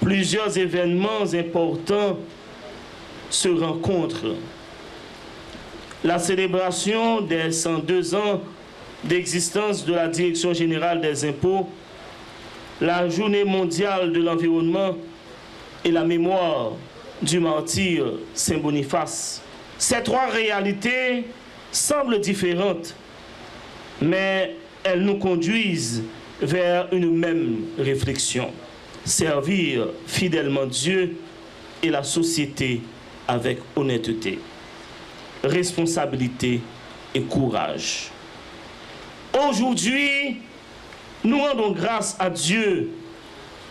plusieurs événements importants se rencontrent. La célébration des 102 ans d'existence de la Direction générale des impôts, la Journée mondiale de l'environnement et la mémoire du martyr Saint Boniface. Ces trois réalités semblent différentes, mais elles nous conduisent vers une même réflexion: servir fidèlement Dieu et la société avec honnêteté, responsabilité et courage. Aujourd'hui, nous rendons grâce à Dieu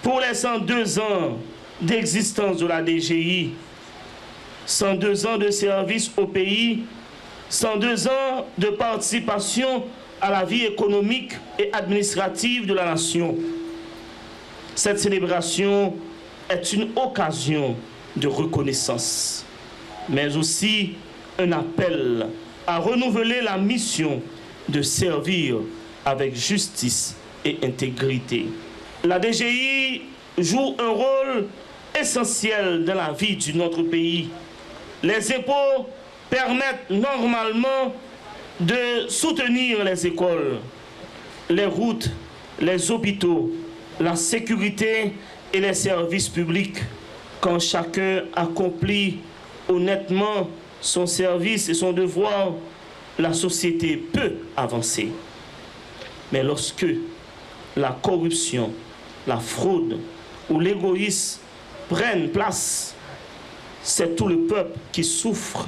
pour les 102 ans d'existence de la DGI, 102 ans de service au pays, 102 ans de participation à la vie économique et administrative de la nation. Cette célébration est une occasion de reconnaissance, mais aussi un appel à renouveler la mission de servir avec justice et intégrité. La DGI joue un rôle essentiel dans la vie de notre pays. Les impôts permettent normalement de soutenir les écoles, les routes, les hôpitaux, la sécurité et les services publics. Quand chacun accomplit honnêtement son service et son devoir, la société peut avancer. Mais lorsque la corruption, la fraude ou l'égoïsme prennent place, c'est tout le peuple qui souffre,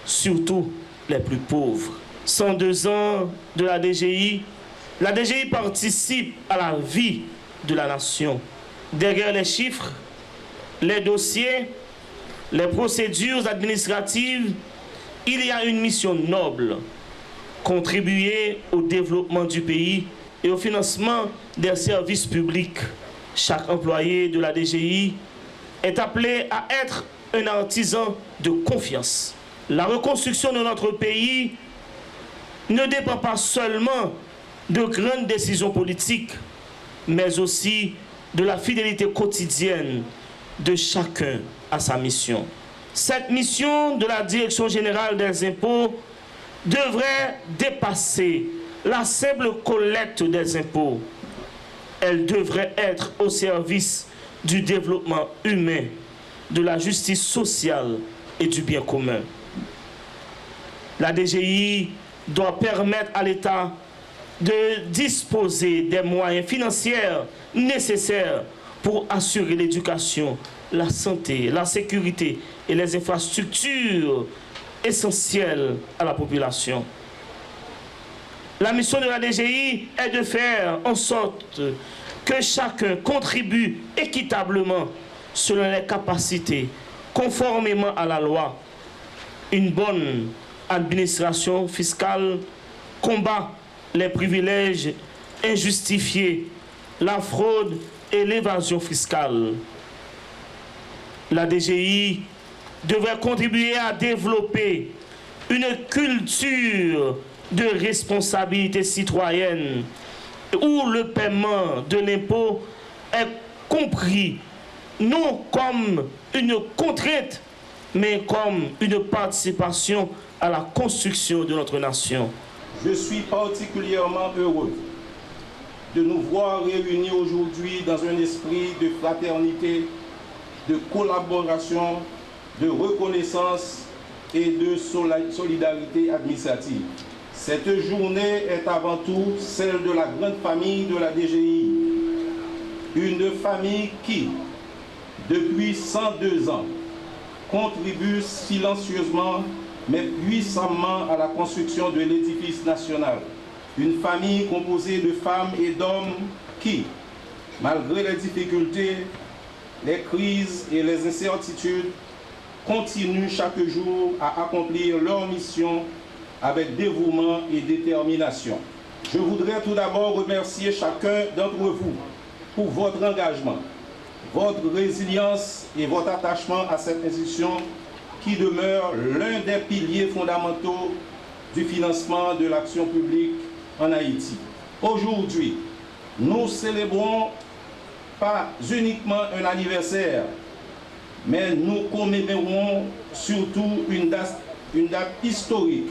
surtout les plus pauvres. 102 ans de la DGI participe à la vie de la nation. Derrière les chiffres, les dossiers, les procédures administratives, il y a une mission noble: contribuer au développement du pays et au financement des services publics. Chaque employé de la DGI est appelé à être un artisan de confiance. La reconstruction de notre pays ne dépend pas seulement de grandes décisions politiques, mais aussi de la fidélité quotidienne de chacun à sa mission. Cette mission de la Direction générale des impôts devrait dépasser la simple collecte des impôts. Elle devrait être au service du développement humain, de la justice sociale et du bien commun. La DGI doit permettre à l'État de disposer des moyens financiers nécessaires pour assurer l'éducation, la santé, la sécurité et les infrastructures essentielles à la population. La mission de la DGI est de faire en sorte que chacun contribue équitablement selon les capacités, conformément à la loi. Une bonne administration fiscale combat les privilèges injustifiés, la fraude et l'évasion fiscale. La DGI devrait contribuer à développer une culture de responsabilité citoyenne où le paiement de l'impôt est compris non comme une contrainte, mais comme une participation à la construction de notre nation. Je suis particulièrement heureux de nous voir réunis aujourd'hui dans un esprit de fraternité, de collaboration, de reconnaissance et de solidarité administrative. Cette journée est avant tout celle de la grande famille de la DGI, une famille qui, depuis 102 ans, contribue silencieusement mais puissamment à la construction de l'édifice national. Une famille composée de femmes et d'hommes qui, malgré les difficultés, les crises et les incertitudes, continuent chaque jour à accomplir leur mission avec dévouement et détermination. Je voudrais tout d'abord remercier chacun d'entre vous pour votre engagement, votre résilience et votre attachement à cette institution qui demeure l'un des piliers fondamentaux du financement de l'action publique en Haïti. Aujourd'hui, nous célébrons pas uniquement un anniversaire, mais nous commémorons surtout une date historique,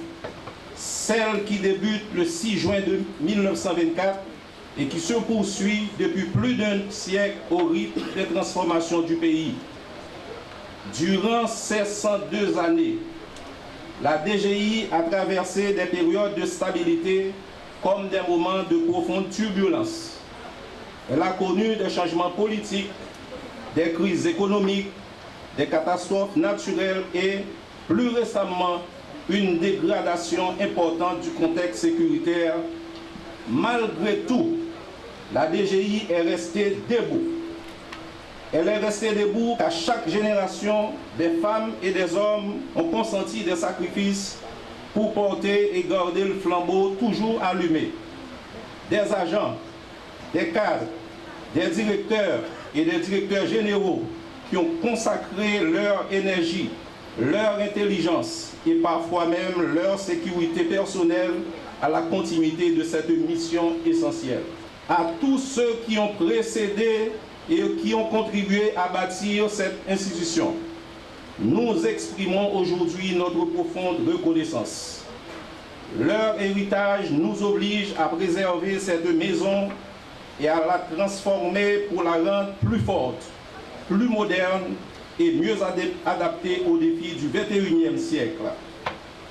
celle qui débute le 6 juin 1924 et qui se poursuit depuis plus d'un siècle au rythme des transformations du pays. Durant ces 102 années, la DGI a traversé des périodes de stabilité comme des moments de profonde turbulence. Elle a connu des changements politiques, des crises économiques, des catastrophes naturelles et, plus récemment, une dégradation importante du contexte sécuritaire. Malgré tout, la DGI est restée debout. Elle est restée debout car chaque génération, des femmes et des hommes ont consenti des sacrifices pour porter et garder le flambeau toujours allumé. Des agents, des cadres, des directeurs et des directeurs généraux qui ont consacré leur énergie, leur intelligence et parfois même leur sécurité personnelle à la continuité de cette mission essentielle. À tous ceux qui ont précédé et qui ont contribué à bâtir cette institution, nous exprimons aujourd'hui notre profonde reconnaissance. Leur héritage nous oblige à préserver cette maison et à la transformer pour la rendre plus forte, plus moderne et mieux adaptée aux défis du XXIe siècle.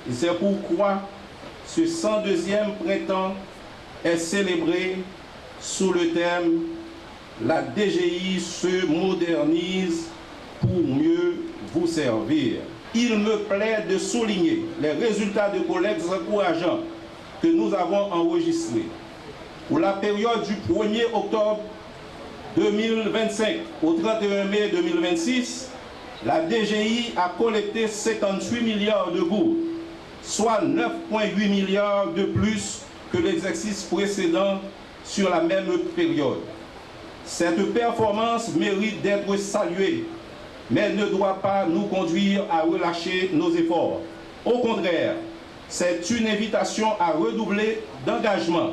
Et c'est pourquoi ce 102e printemps est célébré sous le thème « La DGI se modernise pour mieux vous servir ». Il me plaît de souligner les résultats de collectes encourageants que nous avons enregistrés. Pour la période du 1er octobre 2025 au 31 mai 2026, la DGI a collecté 58 milliards de gourdes, soit 9,8 milliards de plus que l'exercice précédent sur la même période. Cette performance mérite d'être saluée, mais ne doit pas nous conduire à relâcher nos efforts. Au contraire, c'est une invitation à redoubler d'engagement,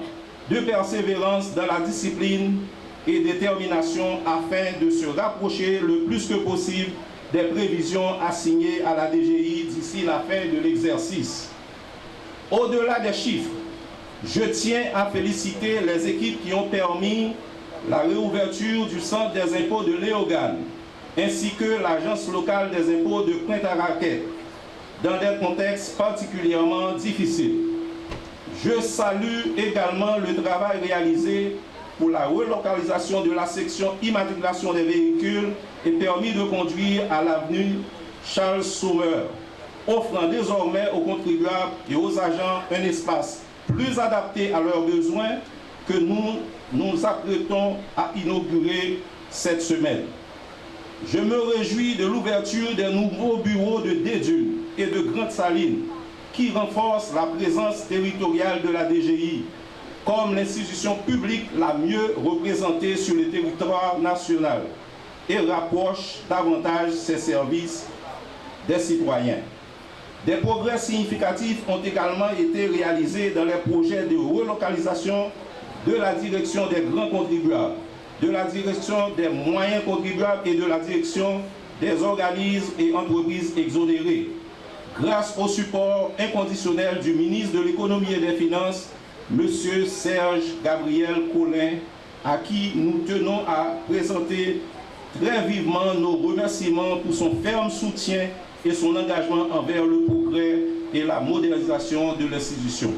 de persévérance dans la discipline et détermination afin de se rapprocher le plus que possible des prévisions assignées à la DGI d'ici la fin de l'exercice. Au-delà des chiffres, je tiens à féliciter les équipes qui ont permis la réouverture du centre des impôts de Léogane, ainsi que l'agence locale des impôts de Pointe-à-Raquette, dans des contextes particulièrement difficiles. Je salue également le travail réalisé pour la relocalisation de la section immatriculation des véhicules et permis de conduire à l'avenue Charles Sommer, offrant désormais aux contribuables et aux agents un espace plus adapté à leurs besoins que nous nous apprêtons à inaugurer cette semaine. Je me réjouis de l'ouverture des nouveaux bureaux de Dédune et de Grande-Saline qui renforcent la présence territoriale de la DGI comme l'institution publique la mieux représentée sur le territoire national et rapproche davantage ses services des citoyens. Des progrès significatifs ont également été réalisés dans les projets de relocalisation de la direction des grands contribuables, de la direction des moyens contribuables et de la direction des organismes et entreprises exonérés. Grâce au support inconditionnel du ministre de l'Économie et des Finances, M. Serge Gabriel Collin, à qui nous tenons à présenter très vivement nos remerciements pour son ferme soutien et son engagement envers le progrès et la modernisation de l'institution.